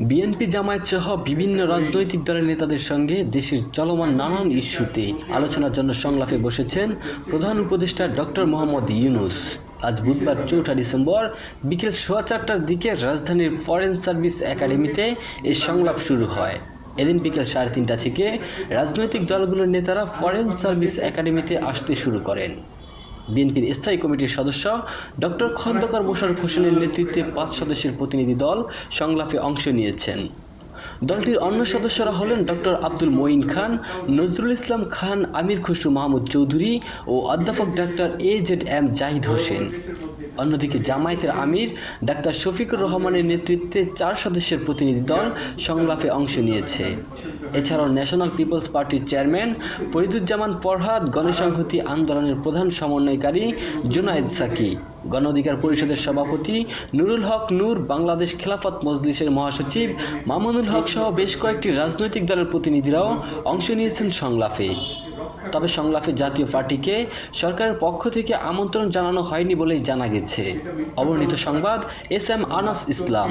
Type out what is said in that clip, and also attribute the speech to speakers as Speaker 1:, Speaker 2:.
Speaker 1: BNP Jamaat সহ বিভিন্ন রাজনৈতিক দলের নেতাদের সঙ্গে দেশের চলমান নানান ইস্যুতে আলোচনার জন্য সংলাপে বসেছেন প্রধান উপদেষ্টা ডক্টর মোহাম্মদ ইউনূস। আজ বুধবার ৪ ডিসেম্বর বিকেল ৪:৩০টার দিকে রাজধানীর ফরেন সার্ভিস একাডেমিতে এই সংলাপ শুরু হয়। এদিন বিকেল ৩:৩০টা থেকে রাজনৈতিক দলগুলোর নেতারা ফরেন সার্ভিস একাডেমিতে আসতে শুরু করেন। বিএনপির স্থায়ী কমিটির সদস্য ডক্টর খন্দকার মোশাররফ হোসেনের নেতৃত্বে ৫ সদস্যের প্রতিনিধি দল সংলাপে অংশ নিয়েছেন। দলটির অন্য সদস্যরা হলেন ডক্টর আব্দুল মঈন খান, নজরুল ইসলাম খান, আমির খসরু মাহমুদ চৌধুরী ও অধ্যাপক ডাক্তার AZM জাহিদ হোসেন। অন্যদিকে জামায়াতের আমির ডাক্তার শফিকুর রহমানের নেতৃত্বে ৪ সদস্যের প্রতিনিধি দল সংলাপে অংশ নিয়েছে। এছাড়াও ন্যাশনাল পিপলস পার্টির চেয়ারম্যান ফরিদুজ্জামান ফরহাদ, গণসংহতি আন্দোলনের প্রধান সমন্বয়কারী জুনায়েদ সাকি, গণ অধিকার পরিষদের সভাপতি নুরুল হক নূর, বাংলাদেশ খেলাফত মজলিসের মহাসচিব মামুনুল হক সহ বেশ কয়েকটি রাজনৈতিক দলের প্রতিনিধিরাও অংশ নিয়েছেন সংলাপে। তবে সংলাপে জাতীয় পার্টিকে সরকারের পক্ষ থেকে আমন্ত্রণ জানানো হয়নি বলেই জানা গেছে। অবর্ণিত সংবাদ, SM আনাস ইসলাম।